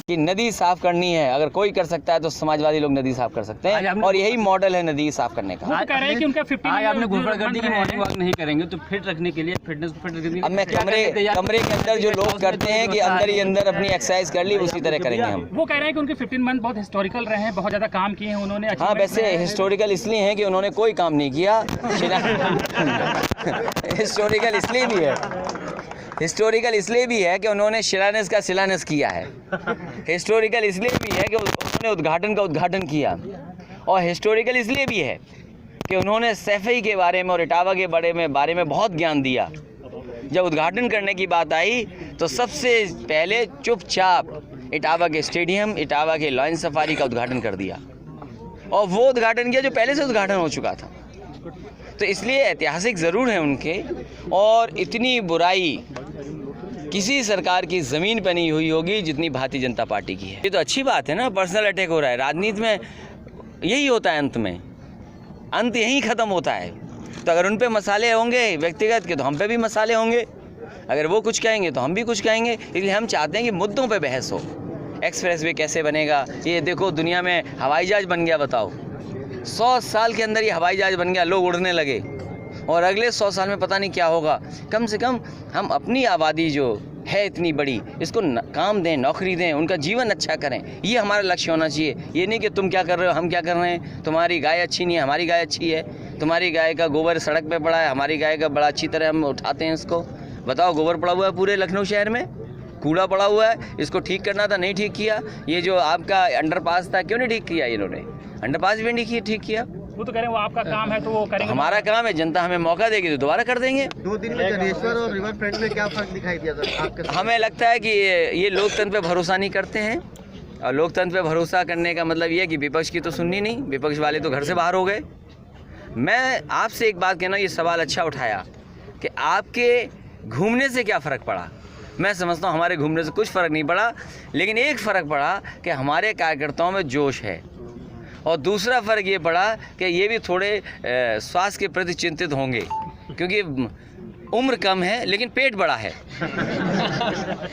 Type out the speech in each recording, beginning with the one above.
कि नदी साफ करनी है, अगर कोई कर सकता है तो समाजवादी लोग नदी साफ कर सकते हैं, और यही मॉडल है नदी साफ करने का। वो तो कह रहे हैं कि उनका 15 आपने घोषणा कर दी कि मॉर्निंग वॉक नहीं करेंगे, तो फिट रखने के लिए, फिटनेस को फिट रखने के लिए अब मैं कमरे के अंदर जो लोग करते हैं कि अंदर ही अंदर अपनी एक्सरसाइज कर ली, उसी तरह करेंगे हम। वो कह रहे हैं कि उनके 15 मंथ बहुत हिस्टोरिकल रहे हैं, बहुत ज़्यादा काम किए हैं उन्होंने। हाँ, वैसे हिस्टोरिकल इसलिए हैं कि उन्होंने कोई काम नहीं किया। हिस्टोरिकल इसलिए भी है, हिस्टोरिकल इसलिए भी है कि उन्होंने शिलान्यास का शिलान्यास किया है। हिस्टोरिकल इसलिए भी है कि उन्होंने उद्घाटन का उद्घाटन किया, और हिस्टोरिकल इसलिए भी है कि उन्होंने सैफई के बारे में और इटावा के बारे में बहुत ज्ञान दिया। जब उद्घाटन करने की बात आई तो सबसे पहले चुपचाप इटावा के स्टेडियम, इटावा के लॉयन सफारी का उद्घाटन कर दिया, और वो उद्घाटन किया जो पहले से उद्घाटन हो चुका था। तो इसलिए ऐतिहासिक ज़रूर हैं उनके, और इतनी बुराई किसी सरकार की ज़मीन पर नहीं हुई होगी जितनी भारतीय जनता पार्टी की है। ये तो अच्छी बात है ना, पर्सनल अटैक हो रहा है। राजनीति में यही होता है, अंत यहीं ख़त्म होता है। तो अगर उन पे मसाले होंगे व्यक्तिगत के, तो हम पे भी मसाले होंगे। अगर वो कुछ कहेंगे तो हम भी कुछ कहेंगे। इसलिए हम चाहते हैं कि मुद्दों पे बहस हो। एक्सप्रेस वे कैसे बनेगा, ये देखो दुनिया में हवाई जहाज़ बन गया, बताओ 100 साल के अंदर ये हवाई जहाज़ बन गया, लोग उड़ने लगे, और अगले 100 साल में पता नहीं क्या होगा। कम से कम हम अपनी आबादी जो है इतनी बड़ी, इसको काम दें, नौकरी दें, उनका जीवन अच्छा करें, ये हमारा लक्ष्य होना चाहिए। ये नहीं कि तुम क्या कर रहे हो, हम क्या कर रहे हैं, तुम्हारी गाय अच्छी नहीं है, हमारी गाय अच्छी है, तुम्हारी गाय का गोबर सड़क पे पड़ा है, हमारी गाय का बड़ा अच्छी तरह हम उठाते हैं इसको। बताओ, गोबर पड़ा हुआ है पूरे लखनऊ शहर में, कूड़ा पड़ा हुआ है, इसको ठीक करना था, नहीं ठीक किया। ये जो आपका अंडरपास था, क्यों नहीं ठीक किया इन्होंने? अंडरपास भी नहीं ठीक किया। वो तो कह रहे हैं वो आपका काम है तो वो करेंगे। हमारा काम है, जनता हमें मौका देगी तो दोबारा कर देंगे। 2 दिन में जनेश्वर और रिवर फ्रंट में क्या फर्क दिखाई दिया सर आपके? हमें लगता है कि ये लोकतंत्र पे भरोसा नहीं करते हैं, और लोकतंत्र पे भरोसा करने का मतलब ये है कि विपक्ष की तो सुननी नहीं, विपक्ष वाले तो घर से बाहर हो गए। मैं आपसे एक बात कहना, ये सवाल अच्छा उठाया कि आपके घूमने से क्या फ़र्क पड़ा। मैं समझता हूँ हमारे घूमने से कुछ फ़र्क नहीं पड़ा, लेकिन एक फ़र्क पड़ा कि हमारे कार्यकर्ताओं में जोश है, और दूसरा फ़र्क ये पड़ा कि ये भी थोड़े स्वास्थ्य के प्रति चिंतित होंगे, क्योंकि उम्र कम है लेकिन पेट बड़ा है।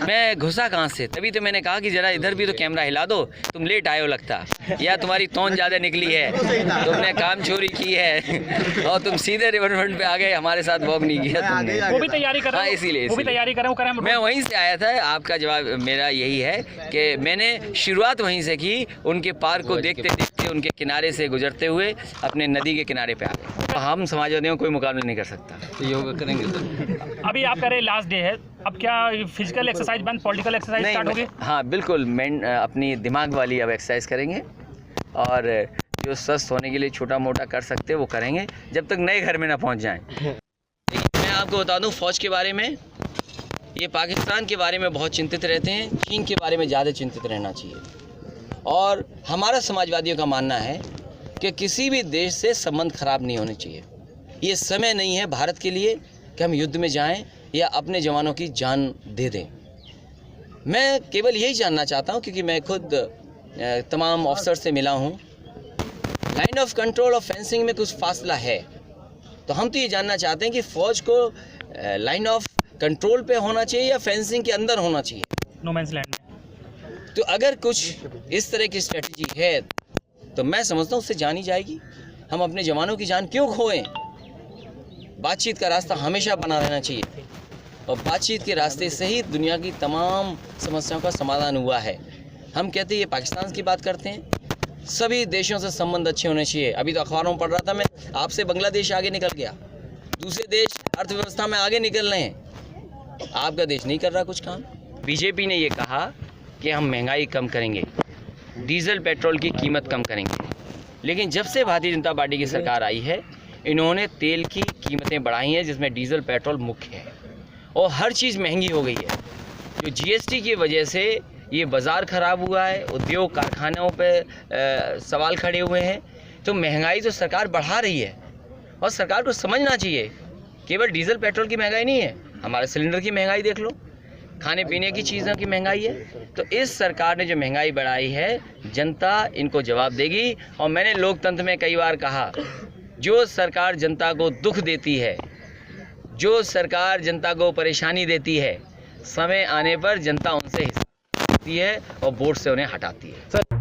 मैं घुसा कहाँ से, तभी तो मैंने कहा कि ज़रा इधर भी तो कैमरा हिला दो, तुम लेट आए हो लगता, या तुम्हारी तौन ज़्यादा निकली है, तुमने काम चोरी की है, और तुम सीधे रिवरफ्रंट पे आ गए, हमारे साथ वॉक नहीं किया तुमने। वो भी तैयारी कर रहे हैं, इसीलिए वो भी तैयारी कर रहे हैं। मैं वहीं से आया था। आपका जवाब मेरा यही है कि मैंने शुरुआत वहीं से की, उनके पार्क को देखते देखते, उनके किनारे से गुजरते हुए अपने नदी के किनारे पे आ गए। हम समाजवादियों को कोई मुकाबला नहीं कर सकता। योगा करेंगे सर। अभी आप कह रहे लास्ट डे है, अब क्या फिजिकल एक्सरसाइज बंद, पॉलिटिकल एक्सरसाइज स्टार्ट होगी? हाँ बिल्कुल, अपनी दिमाग वाली अब एक्सरसाइज करेंगे, और जो स्वस्थ होने के लिए छोटा मोटा कर सकते हैं वो करेंगे, जब तक नए घर में ना पहुंच जाएं। मैं आपको बता दूं फ़ौज के बारे में, ये पाकिस्तान के बारे में बहुत चिंतित रहते हैं, चीन के बारे में ज़्यादा चिंतित रहना चाहिए। और हमारा समाजवादियों का मानना है कि किसी भी देश से संबंध खराब नहीं होने चाहिए। ये समय नहीं है भारत के लिए कि हम युद्ध में जाएं या अपने जवानों की जान दे दें। मैं केवल यही जानना चाहता हूं, क्योंकि मैं खुद तमाम ऑफिसर से मिला हूं, लाइन ऑफ कंट्रोल और फेंसिंग में कुछ फासला है, तो हम तो ये जानना चाहते हैं कि फ़ौज को लाइन ऑफ कंट्रोल पे होना चाहिए या फेंसिंग के अंदर होना चाहिए, नो मैंस लैंड में। तो अगर कुछ इस तरह की स्ट्रेटजी है तो मैं समझता हूँ उससे जानी जाएगी। हम अपने जवानों की जान क्यों खोएं? बातचीत का रास्ता हमेशा बना रहना चाहिए, और बातचीत के रास्ते से ही दुनिया की तमाम समस्याओं का समाधान हुआ है। हम कहते हैं ये पाकिस्तान की बात करते हैं, सभी देशों से संबंध अच्छे होने चाहिए। अभी तो अखबारों में पढ़ रहा था मैं, आपसे बांग्लादेश आगे निकल गया, दूसरे देश अर्थव्यवस्था में आगे निकल रहे हैं, आपका देश नहीं कर रहा कुछ काम। बीजेपी ने ये कहा कि हम महंगाई कम करेंगे, डीजल पेट्रोल की कीमत कम करेंगे, लेकिन जब से भारतीय जनता पार्टी की सरकार आई है, इन्होंने तेल की कीमतें बढ़ाई हैं, जिसमें डीजल पेट्रोल मुख्य है, और हर चीज़ महंगी हो गई है। जो जीएसटी की वजह से ये बाज़ार ख़राब हुआ है, उद्योग कारखानों पे सवाल खड़े हुए हैं, तो महंगाई तो सरकार बढ़ा रही है, और सरकार को समझना चाहिए केवल डीजल पेट्रोल की महंगाई नहीं है, हमारे सिलेंडर की महंगाई देख लो, खाने पीने की चीज़ों की महंगाई है। तो इस सरकार ने जो महंगाई बढ़ाई है, जनता इनको जवाब देगी। और मैंने लोकतंत्र में कई बार कहा, जो सरकार जनता को दुख देती है, जो सरकार जनता को परेशानी देती है, समय आने पर जनता उनसे हिसाब लेती है और वोट से उन्हें हटाती है।